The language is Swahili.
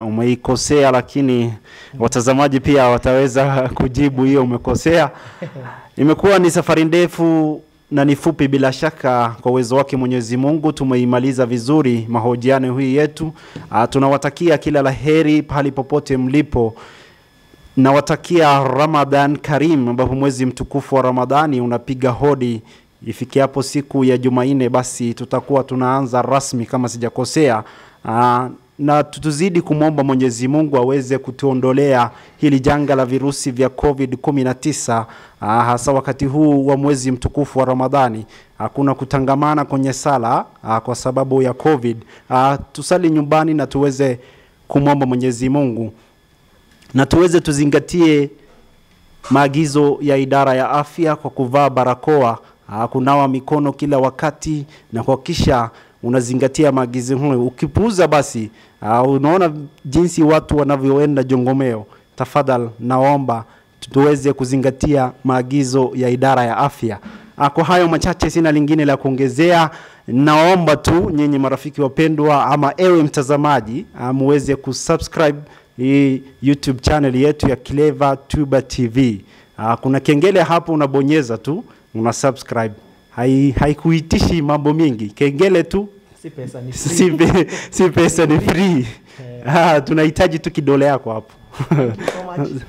Umeikosea, lakini watazamaji pia wataweza kujibu hiyo umekosea. Imekuwa ni safari ndefu na ni fupi bila shaka. Kwa uwezo wake Mwenyezi Mungu tumeimaliza vizuri mahojiano hii yetu. Tunawatakia kila laheri pahali popote mlipo. Nawatakia Ramadan Karim, ambapo mwezi mtukufu wa Ramadhani unapiga hodi. Ifikiapo siku ya Jumanne basi tutakuwa tunaanza rasmi kama sijakosea. Na tutuzidi kumwomba Mwenyezi Mungu aweze kutuondolea hili janga la virusi vya COVID-19, hasa wakati huu wa mwezi mtukufu wa Ramadhani. Hakuna kutangamana kwenye sala kwa sababu ya COVID. Tusali nyumbani na tuweze kumwomba Mwenyezi Mungu na tuweze tuzingatie maagizo ya idara ya afya kwa kuvaa barakoa, kunawa mikono kila wakati na kuhakikisha unazingatia maagizo hayo. Ukipuuza basi unaona jinsi watu wanavyoenda jongomeo. Tafadhali naomba tuweze kuzingatia maagizo ya idara ya afya. Kwa hayo machache sina lingine la kuongezea. Naomba tu nyinyi marafiki wapendwa, ama ewe mtazamaji, muweze kusubscribe YouTube channel yetu ya Clever Tuber TV. Kuna kengele hapo unabonyeza tu, unasubscribe. Haikuitishi mambo mingi. Kengele tu, si pesa ni free. si pesa ni free. Tunahitaji tu kidole yako hapo. Thank you so much.